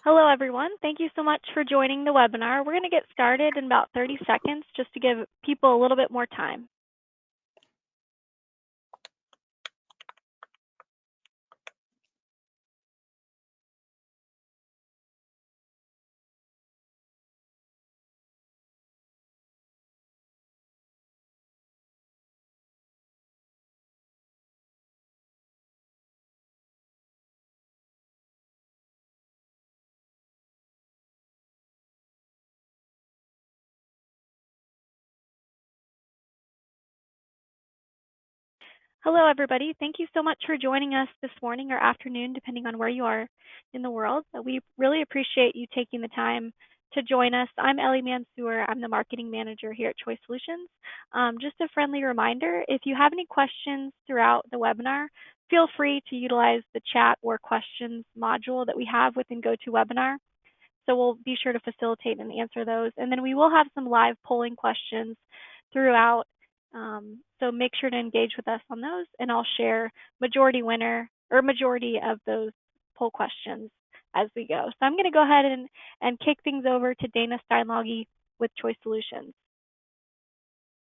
Hello, everyone. Thank you so much for joining the webinar. We're going to get started in about 30 seconds just to give people a little bit more time. Hello, everybody. Thank you so much for joining us this morning or afternoon, depending on where you are in the world. We really appreciate you taking the time to join us. I'm Ellie Mansour. I'm the marketing manager here at Choice Solutions. Just a friendly reminder, if you have any questions throughout the webinar, feel free to utilize the chat or questions module that we have within GoToWebinar. So we'll be sure to facilitate and answer those. And then we will have some live polling questions throughout. So make sure to engage with us on those, and I'll share majority of those poll questions as we go. So I'm going to go ahead and kick things over to Dana Steinlogge with Choice Solutions.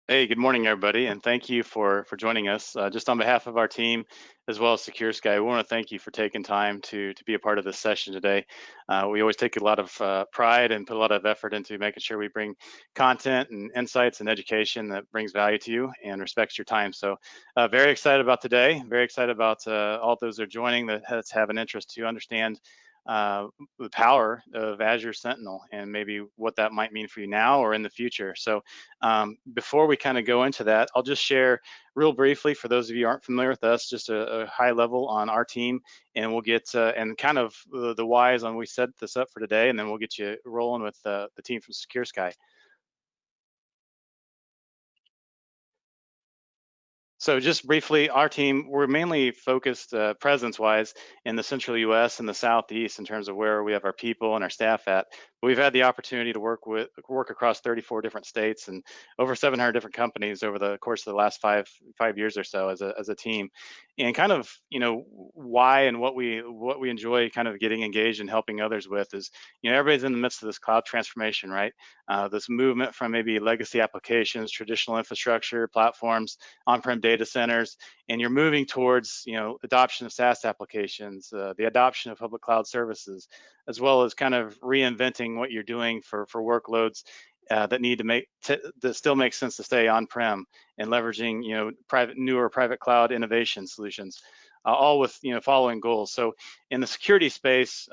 Hey, good morning, everybody, and thank you for joining us. Just on behalf of our team, as well as SecureSky, we want to thank you for taking time to be a part of this session today. We always take a lot of pride and put a lot of effort into making sure we bring content and insights and education that brings value to you and respects your time. So very excited about today, very excited about all those that are joining that have an interest to understand the power of Azure Sentinel and maybe what that might mean for you now or in the future. So before we kind of go into that, I'll just share real briefly for those of you who aren't familiar with us, just a high level on our team, and we'll get and kind of the whys on we set this up for today, and then we'll get you rolling with the team from SecureSky. So just briefly, our team, we're mainly focused presence-wise in the central US and the Southeast in terms of where we have our people and our staff at. We've had the opportunity to work across 34 different states and over 700 different companies over the course of the last five years or so as a team. And kind of, why and what we enjoy kind of getting engaged and helping others with is, everybody's in the midst of this cloud transformation, right? This movement from maybe legacy applications, traditional infrastructure, platforms, on-prem data centers, and you're moving towards, adoption of SaaS applications, the adoption of public cloud services, as well as kind of reinventing what you're doing for workloads that need to that still makes sense to stay on-prem and leveraging, newer private cloud innovation solutions. All with following goals. So in the security space,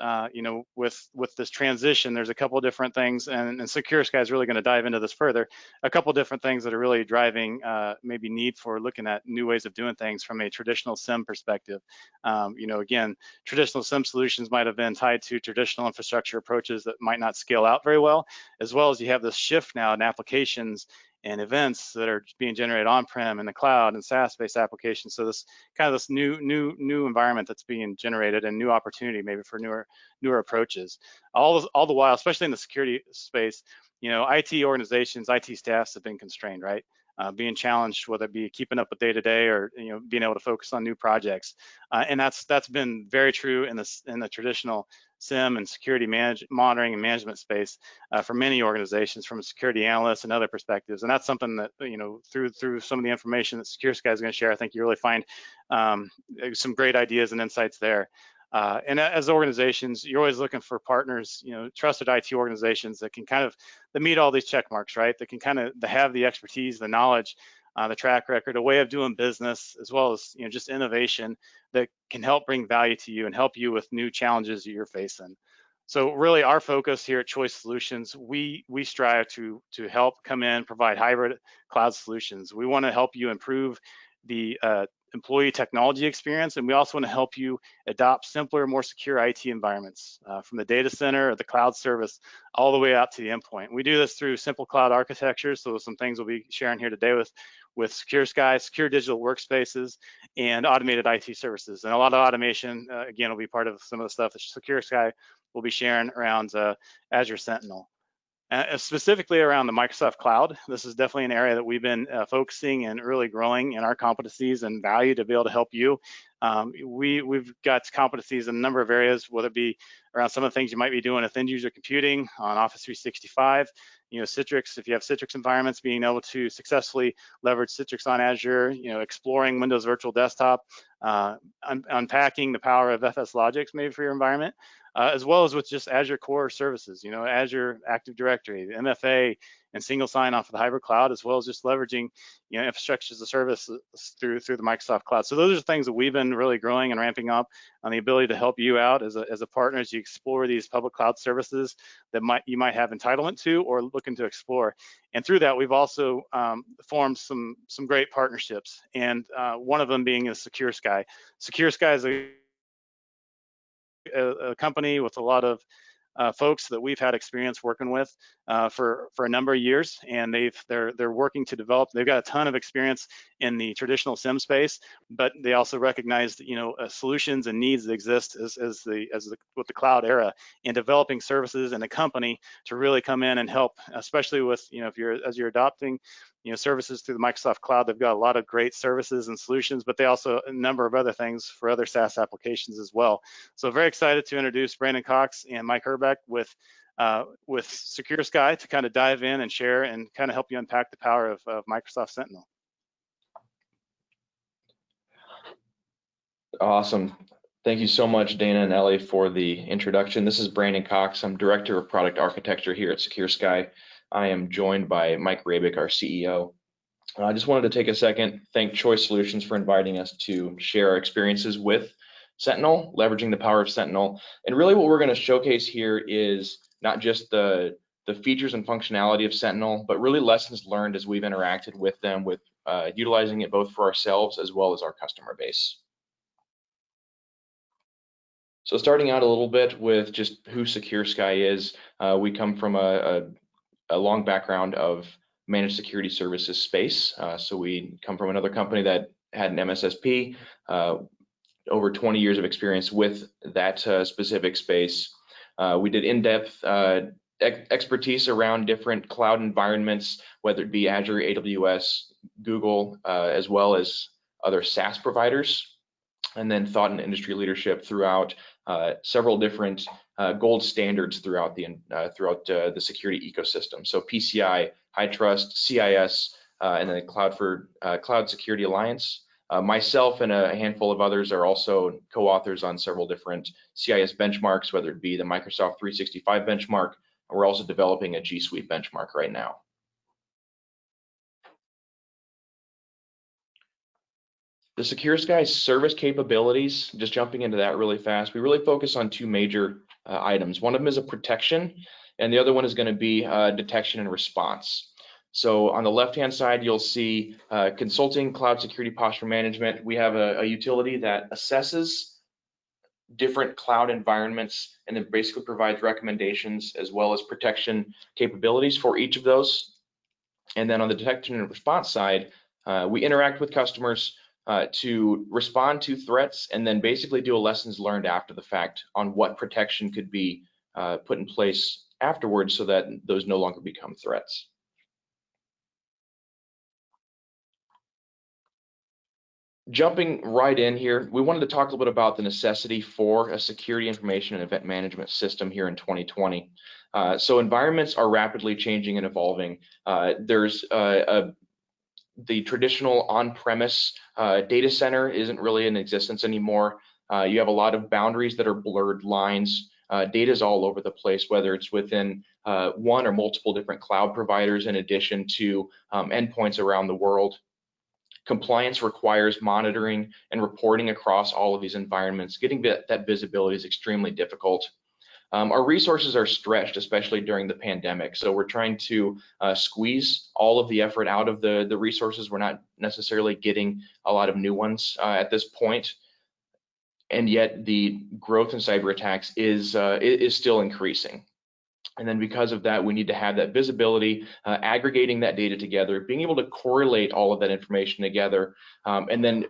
with this transition, there's a couple of different things, and SecureSky is really going to dive into this further. A couple of different things that are really driving maybe need for looking at new ways of doing things from a traditional SIEM perspective. Again, traditional SIEM solutions might have been tied to traditional infrastructure approaches that might not scale out very well, as well as you have this shift now in applications and events that are being generated on-prem in the cloud and SaaS-based applications. So this kind of this new environment that's being generated and new opportunity maybe for newer approaches. All the while, especially in the security space, IT organizations, IT staffs have been constrained, right? Being challenged, whether it be keeping up with day-to-day or being able to focus on new projects, and that's been very true in the traditional SIEM and security monitoring and management space for many organizations, from a security analyst and other perspectives. And that's something that through some of the information that SecureSky is going to share, I think you really find some great ideas and insights there. And as organizations, you're always looking for partners, trusted IT organizations that can that meet all these check marks, right? That can have the expertise, the knowledge, the track record, a way of doing business, as well as just innovation that can help bring value to you and help you with new challenges that you're facing. So really, our focus here at Choice Solutions, we strive to help come in, provide hybrid cloud solutions. We want to help you improve the employee technology experience, and we also want to help you adopt simpler, more secure IT environments from the data center or the cloud service all the way out to the endpoint. We do this through simple cloud architecture, so some things we'll be sharing here today with SecureSky, secure digital workspaces, and automated IT services. And a lot of automation, again, will be part of some of the stuff that SecureSky will be sharing around Azure Sentinel. specifically around the Microsoft Cloud. This is definitely an area that we've been focusing and really growing in our competencies and value to be able to help you. We've got competencies in a number of areas, whether it be around some of the things you might be doing with end user computing on Office 365, Citrix, if you have Citrix environments, being able to successfully leverage Citrix on Azure, exploring Windows Virtual Desktop, unpacking the power of FS Logics maybe for your environment. As well as with just Azure core services, Azure Active Directory, MFA, and single sign-off of the hybrid cloud, as well as just leveraging, infrastructure as a service through the Microsoft Cloud. So those are things that we've been really growing and ramping up on the ability to help you out as a partner as you explore these public cloud services that you might have entitlement to or looking to explore. And through that, we've also formed some great partnerships, and one of them being is SecureSky. SecureSky is a company with a lot of folks that we've had experience working with for a number of years, and they're working to develop. They've got a ton of experience in the traditional SIEM space, but they also recognize solutions and needs that exist with the cloud era, in developing services and a company to really come in and help, especially with as you're adopting services through the Microsoft Cloud. They've got a lot of great services and solutions, but they also a number of other things for other SaaS applications as well. So very excited to introduce Brandon Cox and Mike Herbeck with SecureSky to kind of dive in and share and kind of help you unpack the power of Microsoft Sentinel. Awesome. Thank you so much, Dana and Ellie, for the introduction. This is Brandon Cox. I'm Director of Product Architecture here at SecureSky. I am joined by Mike Rabick, our CEO. I just wanted to take a second, thank Choice Solutions for inviting us to share our experiences with Sentinel, leveraging the power of Sentinel. And really what we're going to showcase here is not just the features and functionality of Sentinel, but really lessons learned as we've interacted with them, with utilizing it both for ourselves as well as our customer base. So starting out a little bit with just who SecureSky is, we come from a long background of managed security services space. So we come from another company that had an MSSP, over 20 years of experience with that specific space. We did in-depth expertise around different cloud environments, whether it be Azure, AWS, Google, as well as other SaaS providers, and then thought and industry leadership throughout several different gold standards throughout the security ecosystem. So PCI, HITRUST, CIS, and then Cloud Security Alliance. Myself and a handful of others are also co-authors on several different CIS benchmarks, whether it be the Microsoft 365 benchmark, and we're also developing a G Suite benchmark right now. The SecureSky service capabilities, just jumping into that really fast, we really focus on two major items. One of them is a protection, and the other one is going to be detection and response. So on the left-hand side, you'll see consulting, cloud security posture management. We have a utility that assesses different cloud environments and then basically provides recommendations as well as protection capabilities for each of those. And then on the detection and response side, we interact with customers to respond to threats and then basically do a lessons learned after the fact on what protection could be put in place afterwards so that those no longer become threats. Jumping right in here, we wanted to talk a little bit about the necessity for a security information and event management system here in 2020. So environments are rapidly changing and evolving. There's the traditional on-premise data center isn't really in existence anymore. You have a lot of boundaries that are blurred lines. Data is all over the place, whether it's within one or multiple different cloud providers in addition to endpoints around the world. Compliance requires monitoring and reporting across all of these environments. Getting that visibility is extremely difficult. Our resources are stretched, especially during the pandemic. So we're trying to squeeze all of the effort out of the resources. We're not necessarily getting a lot of new ones at this point. And yet the growth in cyber attacks is still increasing. And then because of that, we need to have that visibility, aggregating that data together, being able to correlate all of that information together. And then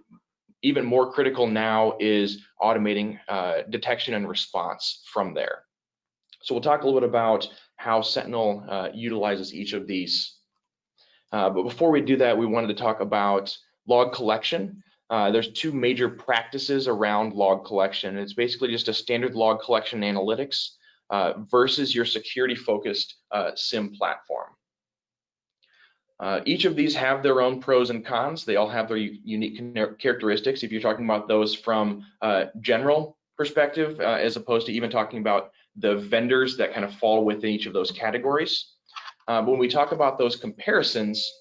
even more critical now is automating detection and response from there. So we'll talk a little bit about how Sentinel utilizes each of these. But before we do that, we wanted to talk about log collection. There's two major practices around log collection. It's basically just a standard log collection analytics versus your security-focused SIEM platform. Each of these have their own pros and cons. They all have their unique characteristics. If you're talking about those from a general perspective, as opposed to even talking about the vendors that kind of fall within each of those categories. When we talk about those comparisons,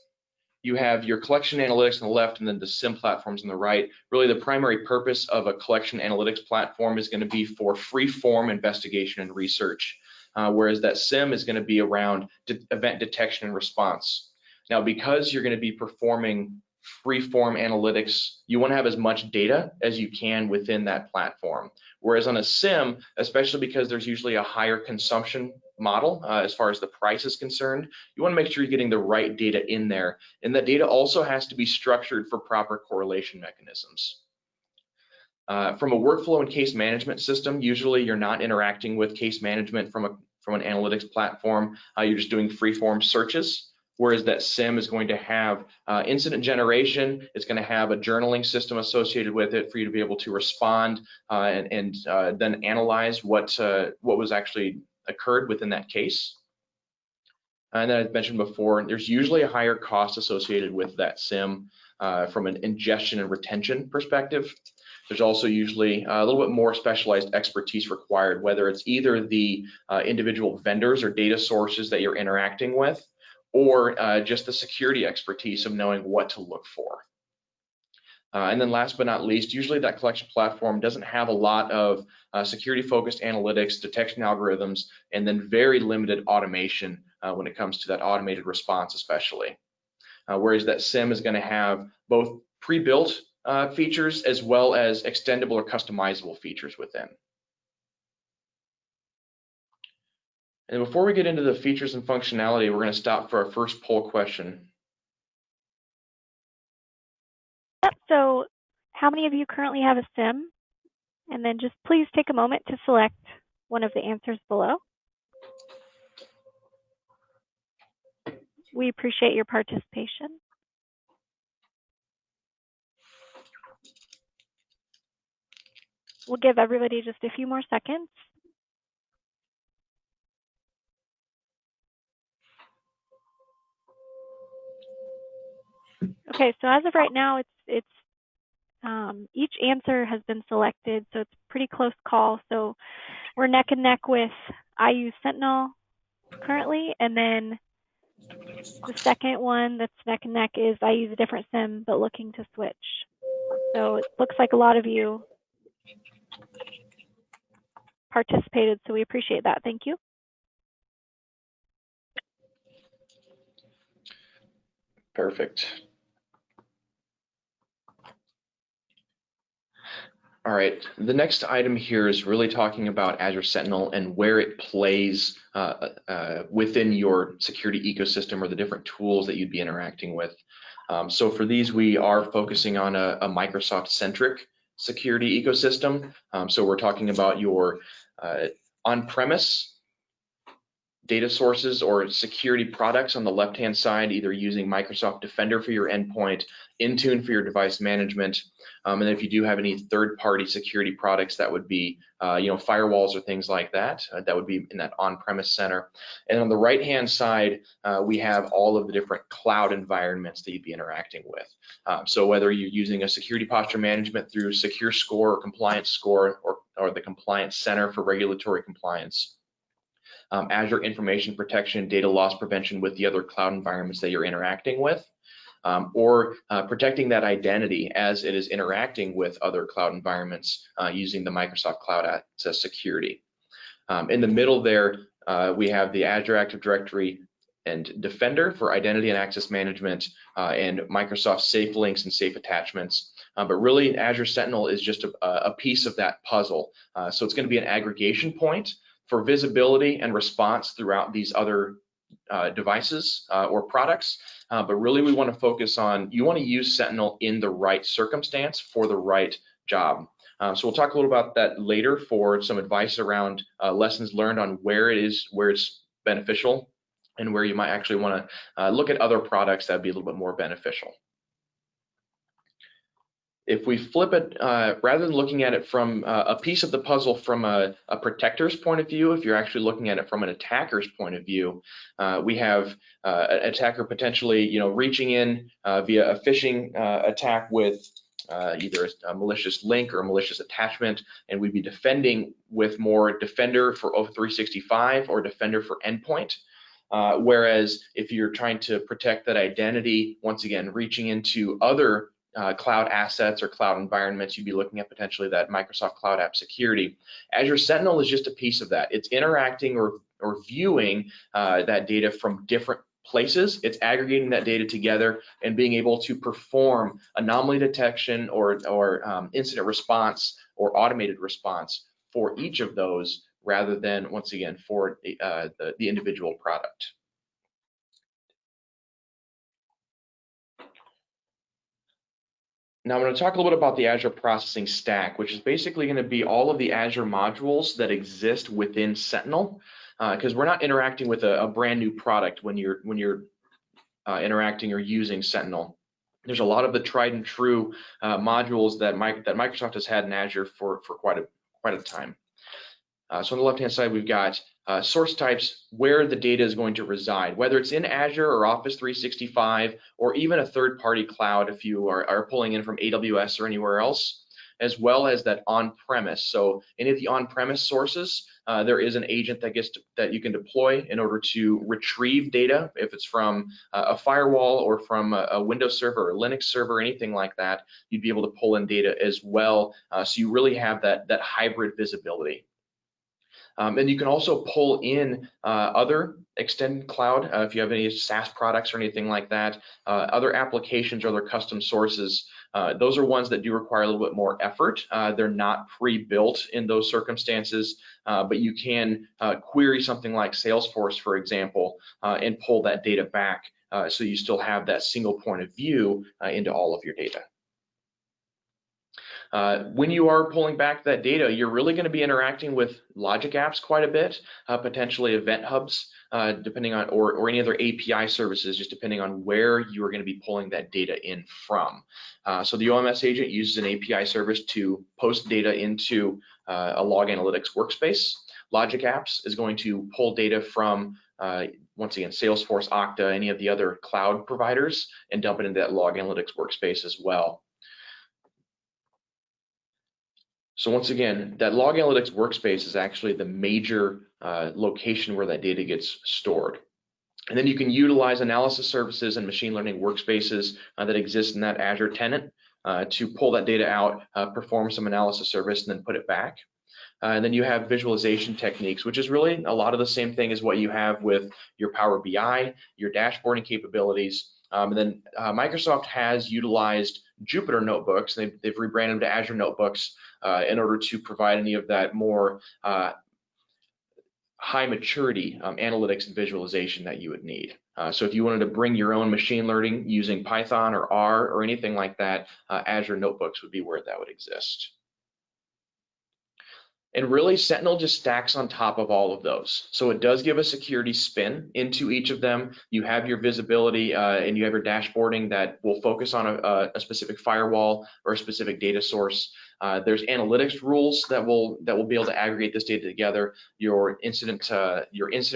you have your collection analytics on the left and then the SIEM platforms on the right. Really, the primary purpose of a collection analytics platform is going to be for free-form investigation and research, whereas that SIEM is going to be around event detection and response. Now, because you're going to be performing free-form analytics, you want to have as much data as you can within that platform. Whereas on a SIEM, especially because there's usually a higher consumption model as far as the price is concerned, you want to make sure you're getting the right data in there. And that data also has to be structured for proper correlation mechanisms. From a workflow and case management system, usually you're not interacting with case management from an analytics platform. You're just doing free-form searches. Whereas that SIEM is going to have incident generation, it's going to have a journaling system associated with it for you to be able to respond and then analyze what was actually occurred within that case. And then I mentioned before, there's usually a higher cost associated with that SIEM from an ingestion and retention perspective. There's also usually a little bit more specialized expertise required, whether it's either the individual vendors or data sources that you're interacting with, or just the security expertise of knowing what to look for. And then last but not least, usually that collection platform doesn't have a lot of security-focused analytics, detection algorithms, and then very limited automation when it comes to that automated response especially. Whereas that SIEM is going to have both pre-built features as well as extendable or customizable features within. And before we get into the features and functionality, we're going to stop for our first poll question. So how many of you currently have a SIEM? And then just please take a moment to select one of the answers below. We appreciate your participation. We'll give everybody just a few more seconds. Okay, so as of right now, each answer has been selected, so it's a pretty close call. So we're neck and neck with I use Sentinel currently, and then the second one that's neck and neck is I use a different SIEM but looking to switch. So it looks like a lot of you participated, so we appreciate that. Thank you. Perfect. All right, the next item here is really talking about Azure Sentinel and where it plays within your security ecosystem or the different tools that you'd be interacting with. So for these, we are focusing on a Microsoft-centric security ecosystem. So we're talking about your on-premise data sources or security products on the left-hand side, either using Microsoft Defender for your endpoint, Intune for your device management, and then if you do have any third-party security products, that would be, firewalls or things like that. That would be in that on-premise center. And on the right-hand side, we have all of the different cloud environments that you'd be interacting with. So whether you're using a security posture management through SecureSky or Compliance Score or the Compliance Center for regulatory compliance. Azure Information Protection, data loss prevention with the other cloud environments that you're interacting with, or protecting that identity as it is interacting with other cloud environments using the Microsoft Cloud Access Security. In the middle there, we have the Azure Active Directory and Defender for identity and access management, and Microsoft Safe Links and Safe Attachments. But really, Azure Sentinel is just a piece of that puzzle. So it's going to be an aggregation point for visibility and response throughout these other devices or products, but really we want to focus on, you want to use Sentinel in the right circumstance for the right job. So we'll talk a little about that later for some advice around lessons learned on where it's beneficial and where you might actually want to look at other products that would be a little bit more beneficial. If we flip it, rather than looking at it from a piece of the puzzle from a protector's point of view, if you're actually looking at it from an attacker's point of view, we have an attacker potentially, reaching in via a phishing attack with either a malicious link or a malicious attachment, and we'd be defending with more Defender for O365 or Defender for Endpoint. Whereas if you're trying to protect that identity, once again, reaching into other cloud assets or cloud environments, you'd be looking at potentially that Microsoft Cloud App Security. Azure Sentinel is just a piece of that. It's interacting or viewing that data from different places. It's aggregating that data together and being able to perform anomaly detection or incident response or automated response for each of those, rather than, once again, for the individual product. Now I'm going to talk a little bit about the Azure Processing Stack, which is basically going to be all of the Azure modules that exist within Sentinel, because we're not interacting with a brand new product when you're interacting or using Sentinel. There's a lot of the tried and true modules that Microsoft has had in Azure for quite a time. So on the left-hand side, we've got source types, where the data is going to reside, whether it's in Azure or Office 365, or even a third-party cloud if you are pulling in from AWS or anywhere else, as well as that on-premise. So any of the on-premise sources, there is an agent that you can deploy in order to retrieve data. If it's from a firewall or from a Windows server or Linux server, anything like that, you'd be able to pull in data as well. So you really have that hybrid visibility. And you can also pull in other extended cloud, if you have any SaaS products or anything like that, other applications or other custom sources. Those are ones that do require a little bit more effort. They're not pre-built in those circumstances, but you can query something like Salesforce, for example, and pull that data back so you still have that single point of view into all of your data. When you are pulling back that data, you're really going to be interacting with logic apps quite a bit, potentially event hubs, depending on, or any other API services, just depending on where you are going to be pulling that data in from. So the OMS agent uses an API service to post data into a log analytics workspace. Logic apps is going to pull data from, once again, Salesforce, Okta, any of the other cloud providers, and dump it into that log analytics workspace as well. So once again, that log analytics workspace is actually the major location where that data gets stored. And then you can utilize analysis services and machine learning workspaces that exist in that Azure tenant to pull that data out, perform some analysis service, and then put it back. And then you have visualization techniques, which is really a lot of the same thing as what you have with your Power BI, your dashboarding capabilities. And then Microsoft has utilized Jupyter notebooks. They've rebranded them to Azure notebooks in order to provide any of that more high maturity analytics and visualization that you would need. So if you wanted to bring your own machine learning using Python or R or anything like that, Azure notebooks would be where that would exist. And really, Sentinel just stacks on top of all of those. So it does give a security spin into each of them. You have your visibility and you have your dashboarding that will focus on a specific firewall or a specific data source. There's analytics rules that will be able to aggregate this data together. Your incident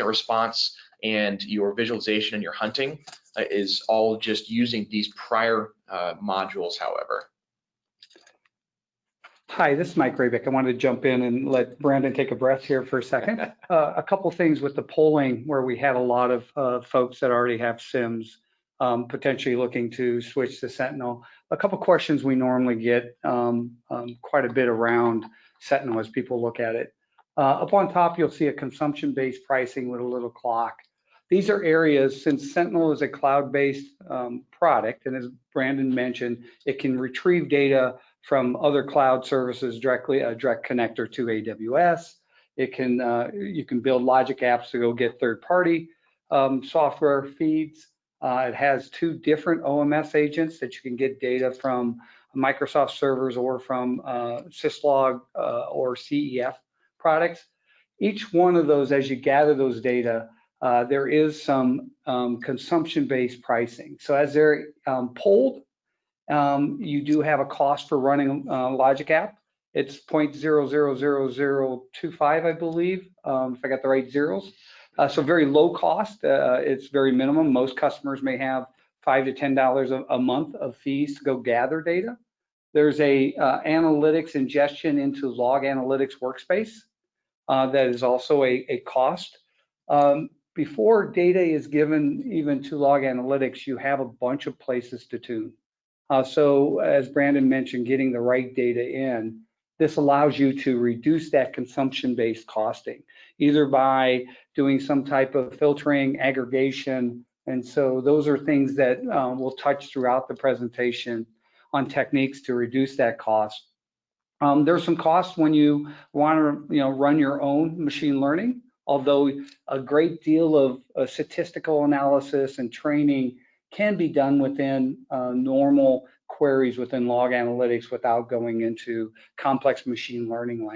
response and your visualization and your hunting is all just using these prior modules, however. Hi, this is Mike Rabick. I wanted to jump in and let Brandon take a breath here for a second. A couple things with the polling where we had a lot of folks that already have SIEMs potentially looking to switch to Sentinel. A couple questions we normally get quite a bit around Sentinel as people look at it. Up on top, you'll see a consumption-based pricing with a little clock. These are areas, since Sentinel is a cloud-based product, and as Brandon mentioned, it can retrieve data from other cloud services directly, a direct connector to AWS. It can you can build logic apps to go get third-party software feeds. It has 2 different OMS agents that you can get data from Microsoft servers or from syslog or CEF products. Each one of those, as you gather those data, there is some consumption-based pricing. So as they're polled, you do have a cost for running Logic App. It's 0.000025, I believe, if I got the right zeros. So very low cost. It's very minimum. Most customers may have $5 to $10 a month of fees to go gather data. There's a analytics ingestion into Log Analytics workspace that is also a cost. Before data is given even to Log Analytics, you have a bunch of places to tune. So as Brandon mentioned, getting the right data in, this allows you to reduce that consumption-based costing, either by doing some type of filtering, aggregation. And so those are things that we'll touch throughout the presentation on techniques to reduce that cost. There's some costs when you want to run your own machine learning, although a great deal of statistical analysis and training can be done within normal queries within Log Analytics without going into complex machine learning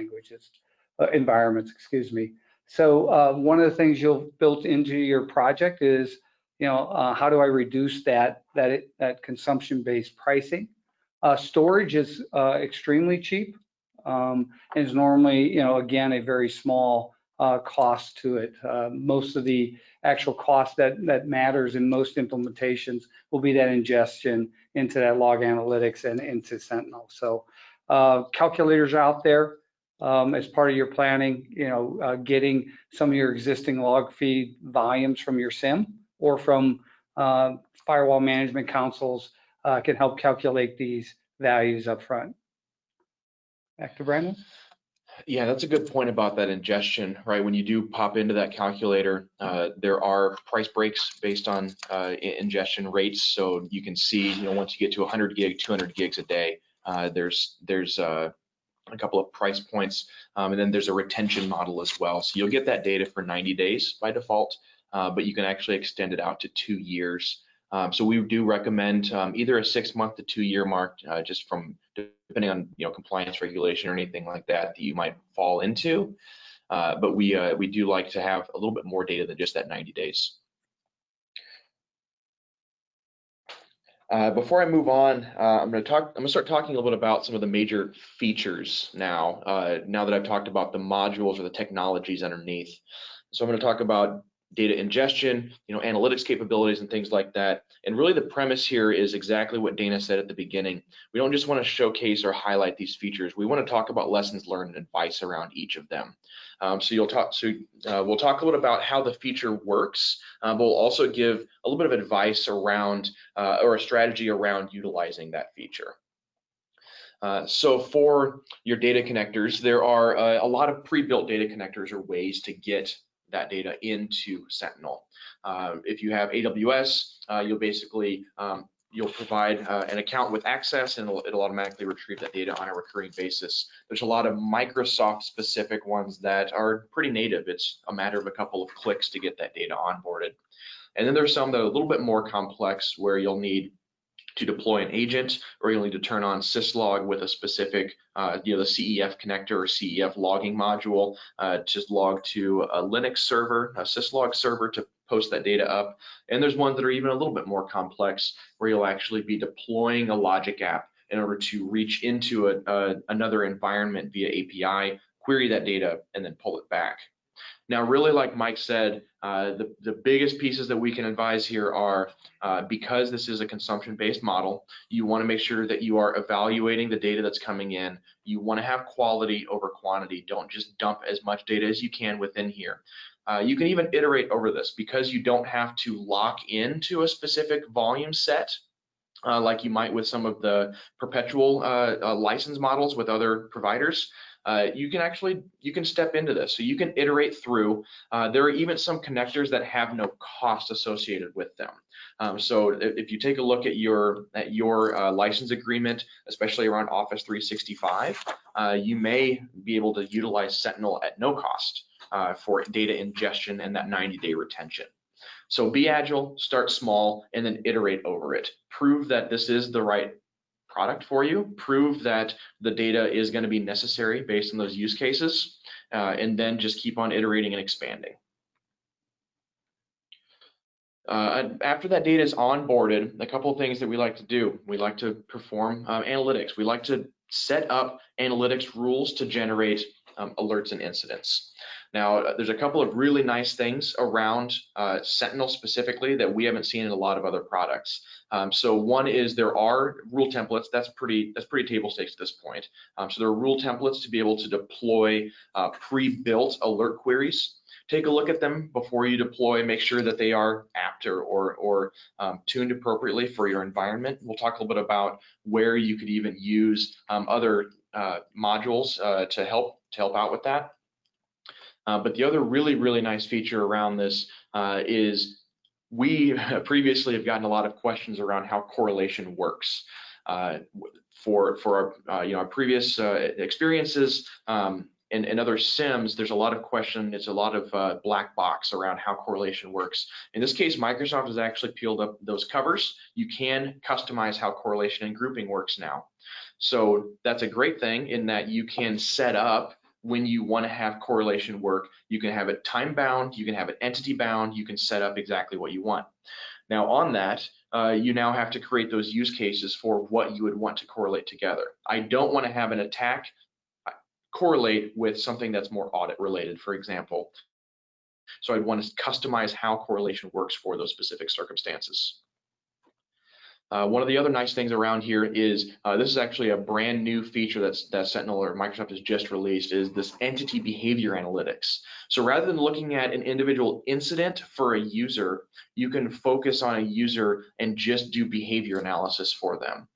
environments, excuse me. So one of the things you'll build into your project is, how do I reduce that consumption-based pricing? Storage is extremely cheap and is normally, again, a very small cost to it. Most of the actual cost that matters in most implementations will be that ingestion into that Log Analytics and into Sentinel. So calculators are out there as part of your planning, getting some of your existing log feed volumes from your SIEM or from firewall management consoles can help calculate these values up front. Back to Brandon. Yeah, that's a good point about that ingestion, right? When you do pop into that calculator, there are price breaks based on ingestion rates. So you can see, once you get to 100 gig, 200 gigs a day, there's a couple of price points, and then there's a retention model as well. So you'll get that data for 90 days by default, but you can actually extend it out to 2 years. So we do recommend either a 6-month to 2-year mark, just from depending on compliance regulation or anything like that you might fall into. But we do like to have a little bit more data than just that 90 days. Before I move on, I'm going to start talking a little bit about some of the major features now. Now that I've talked about the modules or the technologies underneath, so I'm going to talk about data ingestion, analytics capabilities and things like that. And really the premise here is exactly what Dana said at the beginning. We don't just want to showcase or highlight these features. We want to talk about lessons learned and advice around each of them. We'll talk a little bit about how the feature works, but we'll also give a little bit of advice around or a strategy around utilizing that feature. So for your data connectors, there are a lot of pre-built data connectors or ways to get that data into Sentinel. If you have AWS, you'll provide an account with access, and it'll automatically retrieve that data on a recurring basis. There's a lot of Microsoft specific ones that are pretty native. It's a matter of a couple of clicks to get that data onboarded. And then there's some that are a little bit more complex where you'll need to deploy an agent, or you'll need to turn on syslog with a specific, the CEF connector or CEF logging module, just log to a Linux server, a syslog server to post that data up. And there's ones that are even a little bit more complex where you'll actually be deploying a Logic app in order to reach into another environment via API, query that data, and then pull it back. Now, really, like Mike said, the biggest pieces that we can advise here are, because this is a consumption-based model, you want to make sure that you are evaluating the data that's coming in. You want to have quality over quantity. Don't just dump as much data as you can within here. You can even iterate over this because you don't have to lock into a specific volume set like you might with some of the perpetual license models with other providers. You can step into this, so you can iterate through. There are even some connectors that have no cost associated with them. So if you take a look at your license agreement, especially around Office 365, you may be able to utilize Sentinel at no cost for data ingestion and that 90-day retention. So be agile, start small, and then iterate over it. Prove that this is the right product for you. Prove that the data is going to be necessary based on those use cases, and then just keep on iterating and expanding. After that data is onboarded, a couple of things that we like to do. We like to perform analytics. We like to set up analytics rules to generate alerts and incidents. Now, there's a couple of really nice things around Sentinel specifically that we haven't seen in a lot of other products. So one is there are rule templates. That's pretty table stakes at this point. So there are rule templates to be able to deploy pre-built alert queries. Take a look at them before you deploy. Make sure that they are apt or tuned appropriately for your environment. We'll talk a little bit about where you could even use other modules to help out with that. But the other really nice feature around this is we previously have gotten a lot of questions around how correlation works. For our previous experiences and other SIEMs, there's a lot of question. It's a lot of black box around how correlation works. In this case, Microsoft has actually peeled up those covers. You can customize how correlation and grouping works now. So that's a great thing in that you can set up when you want to have correlation work. You can have it time bound, you can have it entity bound, you can set up exactly what you want. Now on that, you now have to create those use cases for what you would want to correlate together. I don't want to have an attack correlate with something that's more audit related, for example. So I'd want to customize how correlation works for those specific circumstances. One of the other nice things around here is this is actually a brand new feature that Sentinel or Microsoft has just released, is this entity behavior analytics. So rather than looking at an individual incident for a user, you can focus on a user and just do behavior analysis for them.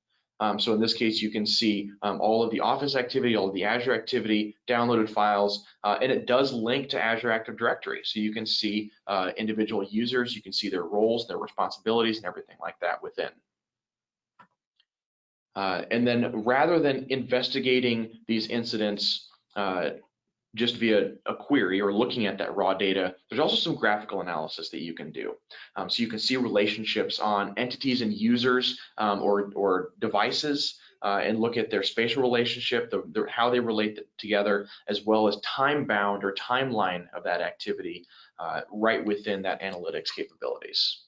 So in this case, you can see all of the Office activity, all of the Azure activity, downloaded files, and it does link to Azure Active Directory. So you can see individual users, you can see their roles, their responsibilities, and everything like that within. And then rather than investigating these incidents just via a query or looking at that raw data, there's also some graphical analysis that you can do. So you can see relationships on entities and users or devices and look at their spatial relationship, how they relate together, as well as time-bound or timeline of that activity right within that analytics capabilities.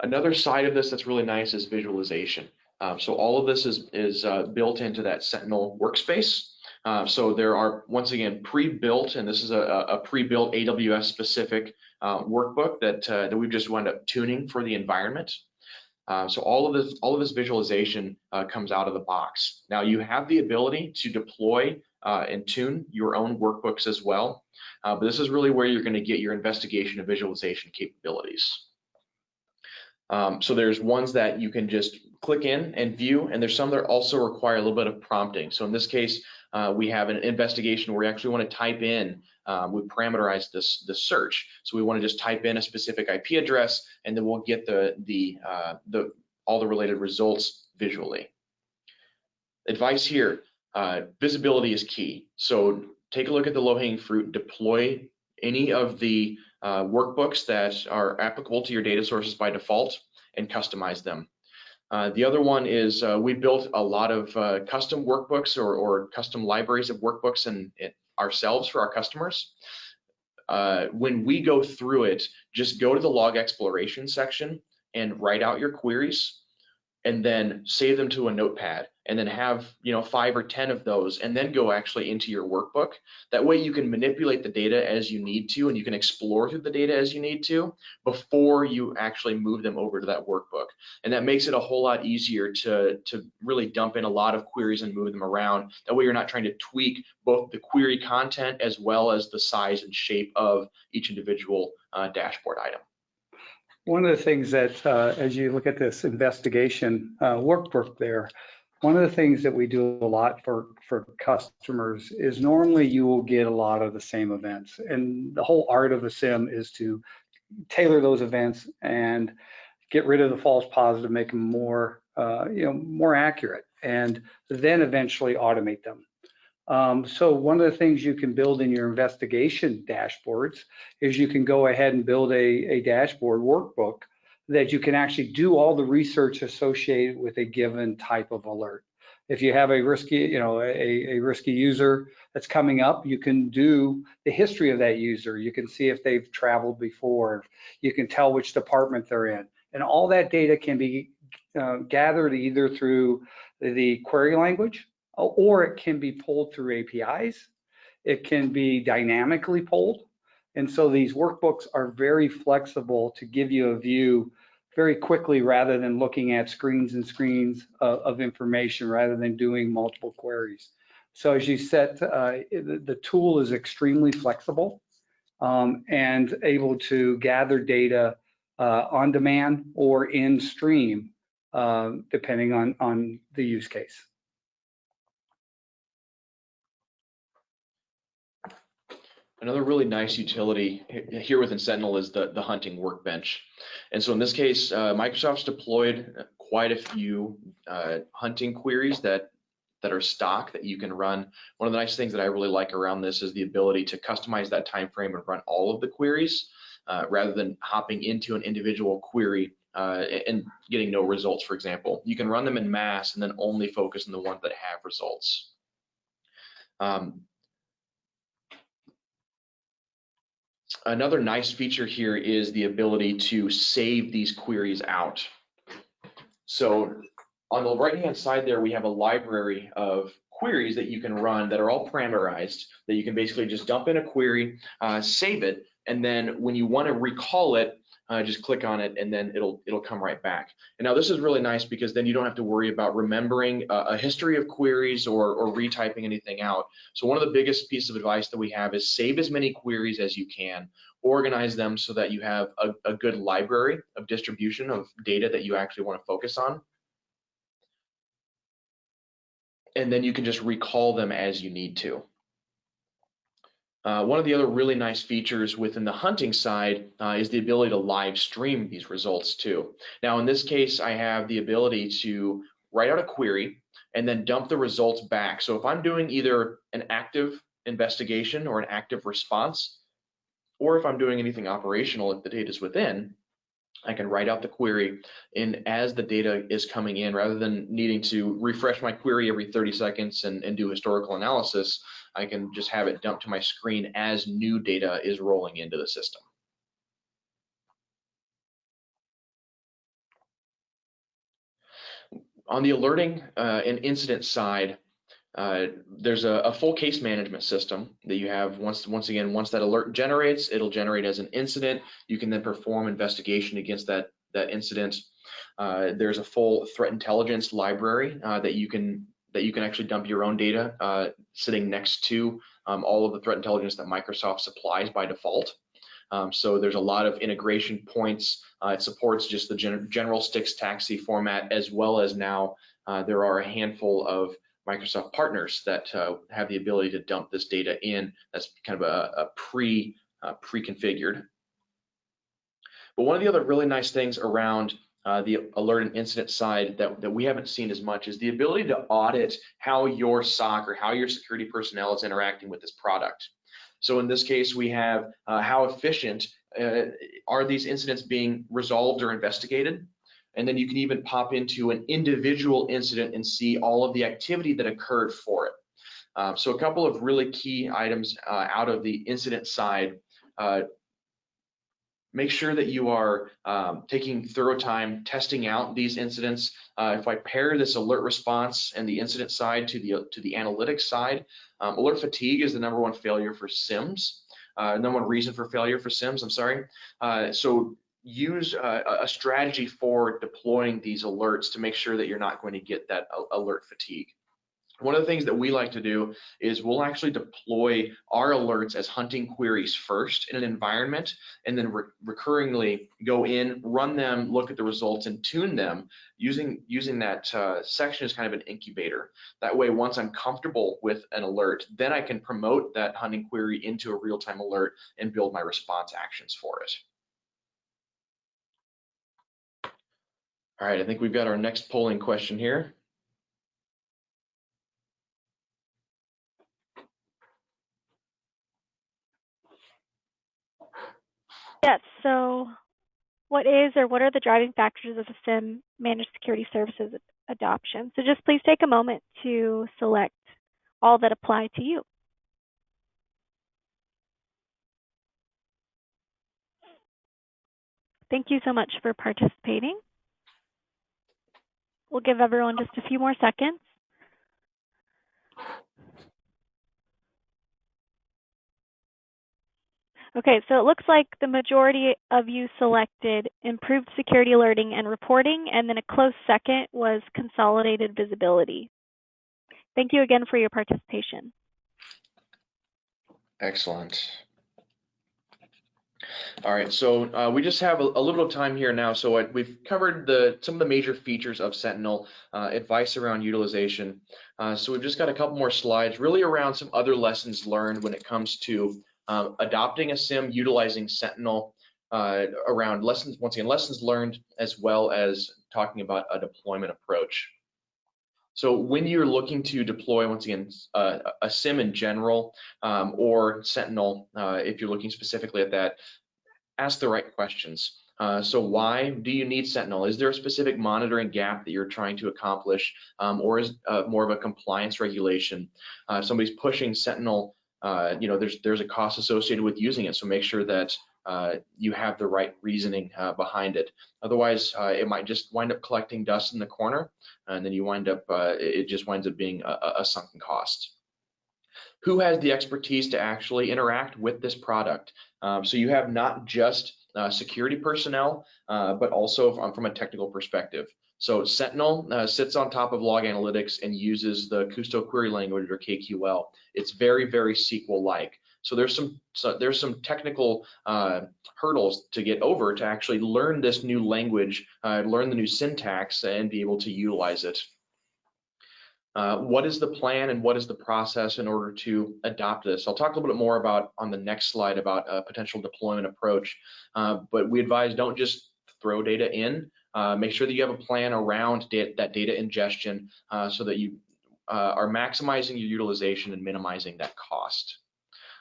Another side of this that's really nice is visualization. So all of this is built into that Sentinel workspace. So there are, once again, pre-built, and this is a pre-built AWS specific workbook that we've just wound up tuning for the environment. So all of this visualization comes out of the box. Now you have the ability to deploy and tune your own workbooks as well, but this is really where you're going to get your investigation and visualization capabilities. So there's ones that you can just click in and view, and there's some that also require a little bit of prompting. So in this case, we have an investigation where we actually want to type in, we parameterize this search. So we want to just type in a specific IP address, and then we'll get all the related results visually. Advice here, visibility is key. So take a look at the low-hanging fruit, deploy any of the workbooks that are applicable to your data sources by default and customize them. The other one is we built a lot of custom workbooks or custom libraries of workbooks ourselves for our customers. When we go through it, just go to the log exploration section and write out your queries and then save them to a notepad and then have 5 or 10 of those and then go actually into your workbook. That way you can manipulate the data as you need to and you can explore through the data as you need to before you actually move them over to that workbook. And that makes it a whole lot easier to really dump in a lot of queries and move them around. That way you're not trying to tweak both the query content as well as the size and shape of each individual dashboard item. One of the things that, as you look at this investigation workbook there, one of the things that we do a lot for customers is normally you will get a lot of the same events. And the whole art of a SIEM is to tailor those events and get rid of the false positive, make them more, more accurate, and then eventually automate them. So one of the things you can build in your investigation dashboards is you can go ahead and build a dashboard workbook that you can actually do all the research associated with a given type of alert. If you have a risky, a risky user that's coming up, you can do the history of that user. You can see if they've traveled before. You can tell which department they're in. And all that data can be gathered either through the query language, or it can be pulled through APIs. It can be dynamically pulled. And so these workbooks are very flexible to give you a view very quickly rather than looking at screens and screens of information rather than doing multiple queries. So as you said, the tool is extremely flexible and able to gather data on demand or in stream, depending on the use case. Another really nice utility here within Sentinel is the hunting workbench. And so in this case, Microsoft's deployed quite a few hunting queries that are stock that you can run. One of the nice things that I really like around this is the ability to customize that time frame and run all of the queries rather than hopping into an individual query and getting no results, for example. You can run them in mass and then only focus on the ones that have results. Another nice feature here is the ability to save these queries out. So on the right-hand side there, we have a library of queries that you can run that are all parameterized, that you can basically just dump in a query, save it, and then when you want to recall it, just click on it and then it'll come right back. And now this is really nice because then you don't have to worry about remembering a history of queries or retyping anything out. So one of the biggest pieces of advice that we have is save as many queries as you can, organize them so that you have a good library of distribution of data that you actually want to focus on. And then you can just recall them as you need to. One of the other really nice features within the hunting side is the ability to live stream these results too. Now in this case, I have the ability to write out a query and then dump the results back. So if I'm doing either an active investigation or an active response, or if I'm doing anything operational if the data is within, I can write out the query and as the data is coming in, rather than needing to refresh my query every 30 seconds and do historical analysis, I can just have it dumped to my screen as new data is rolling into the system. On the alerting and incident side, there's a full case management system that you have. Once that alert generates, it'll generate as an incident. You can then perform investigation against that incident. There's a full threat intelligence library that you can actually dump your own data sitting next to all of the threat intelligence that Microsoft supplies by default. So there's a lot of integration points. It supports just the general STIX taxi format, as well as now there are a handful of Microsoft partners that have the ability to dump this data in. That's kind of a pre-configured. But one of the other really nice things around the alert and incident side that we haven't seen as much is the ability to audit how your SOC or how your security personnel is interacting with this product. So in this case, we have how efficient are these incidents being resolved or investigated? And then you can even pop into an individual incident and see all of the activity that occurred for it. So a couple of really key items out of the incident side. Make sure that you are taking thorough time testing out these incidents. If I pair this alert response and the incident side to the analytics side, alert fatigue is the #1 failure for SIEMs. #1 reason for failure for SIEMs, I'm sorry. So use a strategy for deploying these alerts to make sure that you're not going to get that alert fatigue. One of the things that we like to do is we'll actually deploy our alerts as hunting queries first in an environment, and then recurringly go in, run them, look at the results, and tune them using that section as kind of an incubator. That way, once I'm comfortable with an alert, then I can promote that hunting query into a real-time alert and build my response actions for it. All right, I think we've got our next polling question here. Yes, so what are the driving factors of a SIEM managed security services adoption? So just please take a moment to select all that apply to you. Thank you so much for participating. We'll give everyone just a few more seconds. Okay, so it looks like the majority of you selected improved security alerting and reporting, and then a close second was consolidated visibility. Thank you again for your participation. Excellent. All right, so we just have a little bit of time here now. So we've covered some of the major features of Sentinel, advice around utilization. So we've just got a couple more slides really around some other lessons learned when it comes to adopting a SIEM, utilizing Sentinel, around lessons learned, as well as talking about a deployment approach. So when you're looking to deploy, once again, a SIEM in general, or Sentinel, if you're looking specifically at that, ask the right questions. So why do you need Sentinel? Is there a specific monitoring gap that you're trying to accomplish, or is more of a compliance regulation? Somebody's pushing Sentinel, there's a cost associated with using it, so make sure that you have the right reasoning behind it. Otherwise, it might just wind up collecting dust in the corner, and then it just winds up being a sunken cost. Who has the expertise to actually interact with this product? So you have not just security personnel, but also from a technical perspective. So Sentinel sits on top of log analytics and uses the Kusto query language, or KQL. It's very, very SQL-like. So there's some technical hurdles to get over to actually learn this new language, learn the new syntax, and be able to utilize it. What is the plan and what is the process in order to adopt this? I'll talk a little bit more about on the next slide about a potential deployment approach, but we advise don't just throw data in. Make sure that you have a plan around that data ingestion so that you are maximizing your utilization and minimizing that cost.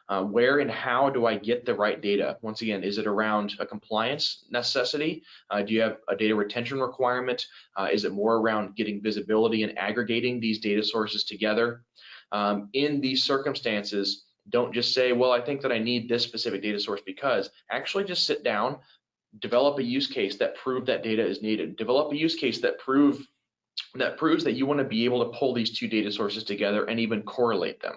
Where and how do I get the right data? Once again, is it around a compliance necessity? Do you have a data retention requirement? Is it more around getting visibility and aggregating these data sources together? In these circumstances, don't just say, well, I think that I need this specific data source, because actually just sit down, develop a use case that proves that data is needed. Develop a use case that proves that you want to be able to pull these two data sources together and even correlate them.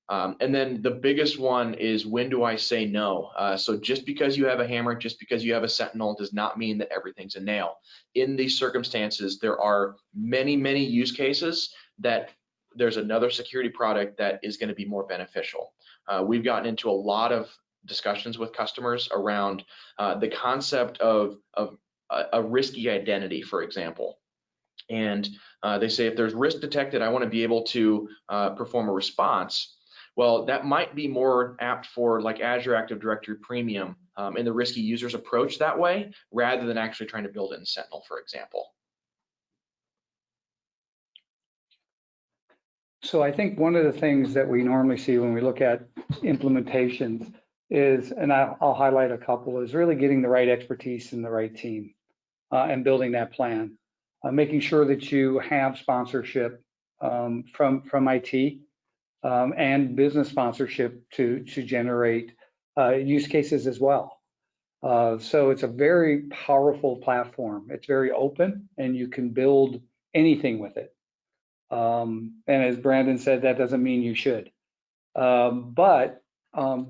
And then the biggest one is, when do I say no? So just because you have a hammer, just because you have a Sentinel, does not mean that everything's a nail. In these circumstances, there are many, many use cases that there's another security product that is going to be more beneficial. We've gotten into a lot of discussions with customers around the concept of a risky identity, for example. And they say, if there's risk detected, I want to be able to perform a response. Well, that might be more apt for like Azure Active Directory Premium and the risky users approach that way, rather than actually trying to build it in Sentinel, for example. So I think one of the things that we normally see when we look at implementations is, and I'll highlight a couple, is really getting the right expertise in the right team and building that plan. Making sure that you have sponsorship from IT and business sponsorship to generate use cases as well. So it's a very powerful platform. It's very open, and you can build anything with it. And as Brandon said, that doesn't mean you should. But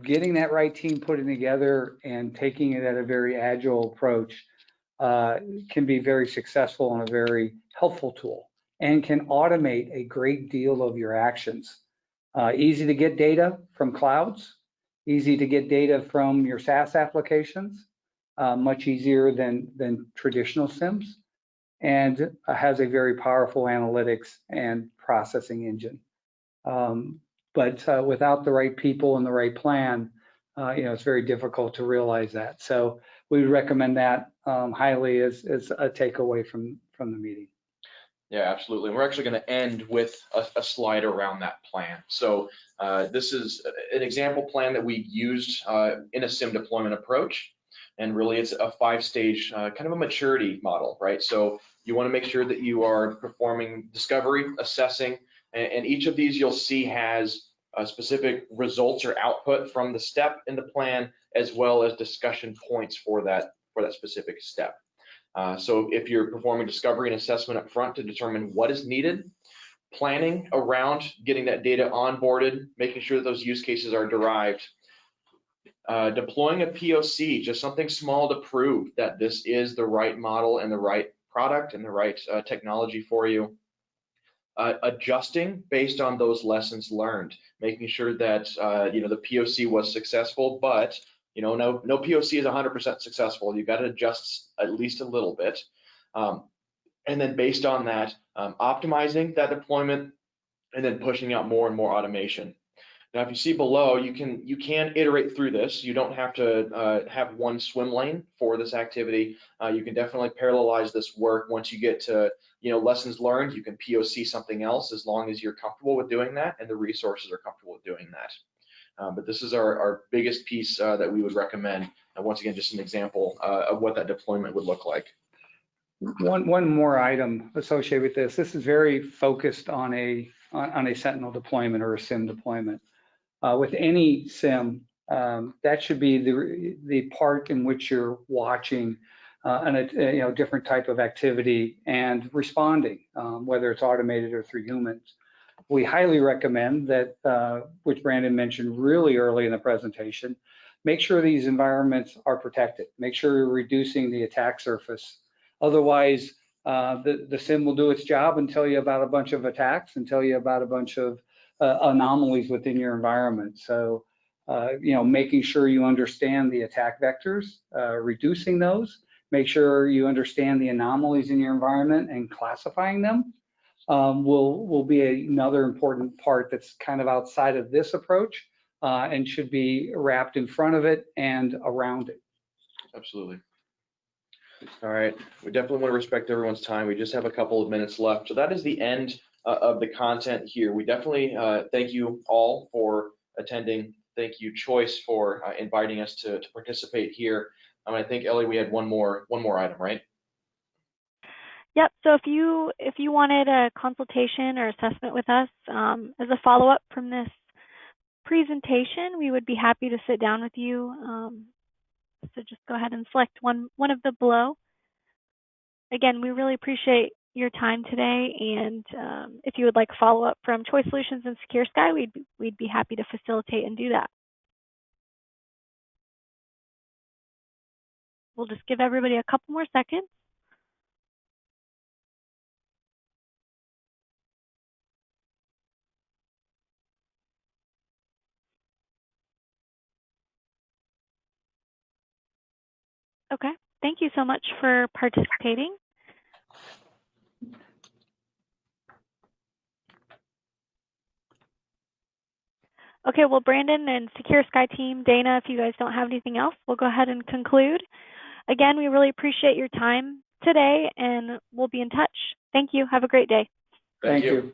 getting that right team put together and taking it at a very agile approach can be very successful and a very helpful tool, and can automate a great deal of your actions. Easy to get data from clouds, easy to get data from your SaaS applications, much easier than traditional SIEMs, and has a very powerful analytics and processing engine. But without the right people and the right plan, it's very difficult to realize that. So we would recommend that highly as a takeaway from the meeting. Yeah, absolutely. We're actually going to end with a slide around that plan. So this is an example plan that we used in a SIEM deployment approach. And really it's a 5-stage kind of a maturity model, right? So you want to make sure that you are performing discovery, assessing, and each of these you'll see has specific results or output from the step in the plan, as well as discussion points for that specific step. So if you're performing discovery and assessment up front to determine what is needed, planning around getting that data onboarded, making sure that those use cases are derived, deploying a POC, just something small to prove that this is the right model and the right product and the right technology for you. Adjusting based on those lessons learned, making sure that the POC was successful, but no POC is 100% successful. You got to adjust at least a little bit, and then based on that, optimizing that deployment, and then pushing out more and more automation. Now, if you see below, you can iterate through this. You don't have to have one swim lane for this activity. You can definitely parallelize this work. Once you get to lessons learned, you can POC something else, as long as you're comfortable with doing that and the resources are comfortable with doing that. But this is our biggest piece that we would recommend. And once again, just an example of what that deployment would look like. One more item associated with this. This is very focused on a Sentinel deployment or a SIEM deployment. With any SIEM, that should be the part in which you're watching a different type of activity and responding, whether it's automated or through humans. We highly recommend that, which Brandon mentioned really early in the presentation, make sure these environments are protected. Make sure you're reducing the attack surface. Otherwise, the SIEM will do its job and tell you about a bunch of attacks and tell you about a bunch of anomalies within your environment. So, making sure you understand the attack vectors, reducing those, make sure you understand the anomalies in your environment and classifying them will be another important part that's kind of outside of this approach and should be wrapped in front of it and around it. Absolutely. All right, we definitely want to respect everyone's time. We just have a couple of minutes left. So that is the end of the content here. We definitely thank you all for attending. Thank you, Choice, for inviting us to participate here. I think, Ellie, we had one more item, right? Yep. So if you wanted a consultation or assessment with us as a follow-up from this presentation, we would be happy to sit down with you. So just go ahead and select one of the below. Again, we really appreciate your time today, and if you would like follow-up from Choice Solutions and SecureSky, we'd be happy to facilitate and do that. We'll just give everybody a couple more seconds. Okay, thank you so much for participating. Okay, well, Brandon and SecureSky team, Dana, if you guys don't have anything else, we'll go ahead and conclude. Again, we really appreciate your time today, and we'll be in touch. Thank you. Have a great day. Thank you.